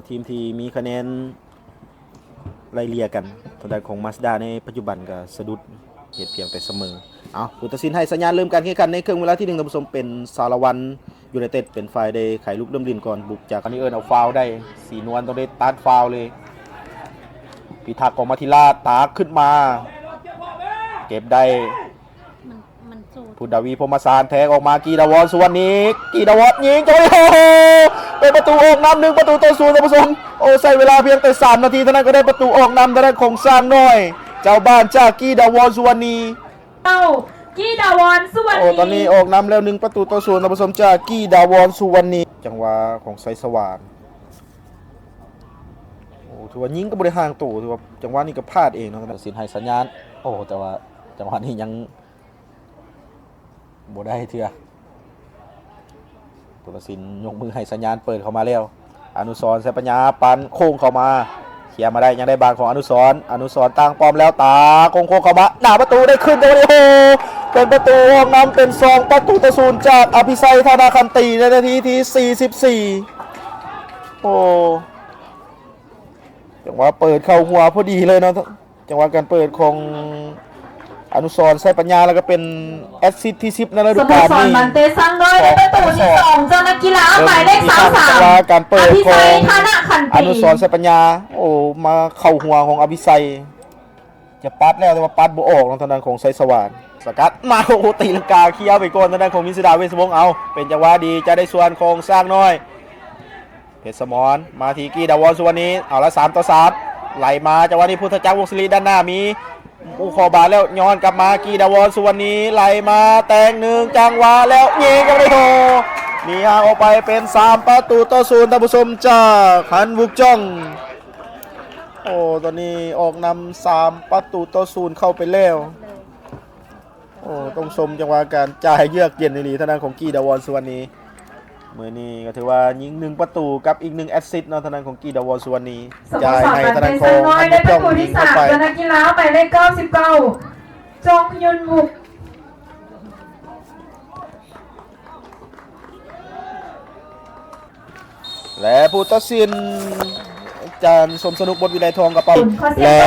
ทีมที่มีคะแนนไล่เลี่ยกันทางด้านของมาสด้าในปัจจุบันก็สะดุดเหตุเพียงแต่เสมอเอาผู้ตัดสินให้สัญญาณเริ่มการแข่งขันในครึ่งเวลาที่1ท่านผู้ชมเป็นสารวันยูไนเต็ดเป็นฝ่ายได้ไขลุกเริ่มดินก่อนบุกจากอันนี้เอาฟาวได้สีนวลต้องได้ตัดฟาวเลยพิทักษ์ของมาทิลาตาขึ้นมาเก็บได้พุทธวีพรหมสารแทงออกมากีดาวอนสุวรรณีกีดาวอนยิงโอ้โหเป็นประตูออกนำ1-0ท่านผู้ชมโอ้ใส่เวลาเพียงแต่3นาทีเท่านั้นก็ได้ประตูออกนำทางด้านของสร้างน้อยเจ้าบ้านจากกีดาวอนสุวรรณีกีดาวอนสุวรรณีโอ้ตอนนี้ออกนำแล้ว1-0ท่านผู้ชมจากกีดาวอนสุวรรณีจังหวะของไซสว่างโอ้ถือว่ายิงก็บริหารตู่ถือว่าจังหวะนี้ก็พลาดเองนะสินให้สัญญาณโอ้แต่ว่าจังหวะนี้ยังบ่ได้เถื่อตุลสินยกมือให้สัญญาณเปิดเข้ามาแล้วอนุสรณ์ใส่ปัญญาปันโค้งเข้ามาเขี่ยมาได้ยังได้บางของอนุสรณ์ตั้งป้อมแล้วตาโค้งเข้ามาหน้าประตูได้ขึ้นโอ้โหเป็นประตูออกนำเป็น2-0จากอภิชัยธนาคันตีในนาทีที่44โอ้จังหวะเปิดเข้าหัวพอดีเลยนะจังหวะการเปิดของอนุสรณ์ใช้ปัญญาแล้วก็เป็นแอสซิสต์ที่10ในฤดูกาลนี้สโมสรมันเตซังน้อยได้ประตูที่2จากนักกีฬาหมายเลข33การเปิดของอนุสรณ์ใช้ปัญญาโอ้มาเข้าหัวของอภิชัยจะปัดแล้วแต่ว่าปัดบ่ออกทางด้านของไซสว่านสกัดมาโอ้ตีลังกาเคี้ยวไปก่อนทางด้านของมิสดาเวสวงเอาเป็นจังหวะดีจะได้ส่วนของสร้างน้อยเพชรสมรมาทีกีดาวอนสุวรรณีเอาละ3-3ไหลมาจังหวะนี้พุทธจักรวงศ์ศิริด้านหน้ามีอุคอบาแล้วย้อนกลับมากีดาวอนสุวรรณีไหลมาแตง1จังหวะแล้วยิงกันเลยโถมีห่างออกไปเป็น3-0ท่านผู้ชมจากฮันบุกจ้องโอ้ตอนนี้ออกนำ3-0เข้าไปแล้วโอ้ต้องชมจังหวะการจ่ายเยือกเย็นในลีทางด้านของกีดาวอนสุวรรณีเมื่อนี้ก็ถือว่ายิง1ประตูกับอีก1แอสซิสต์ทางด้านของกีดาวอนสุวรรณีจ่ายให้ทางด้านของฮันบุกจ้องยิงเข้าไปนักกีฬาหมายเลข99จงยุนบุกและผู้ตัดสินอาจารย์สมสนุกบทวิไลทองกับปอมและ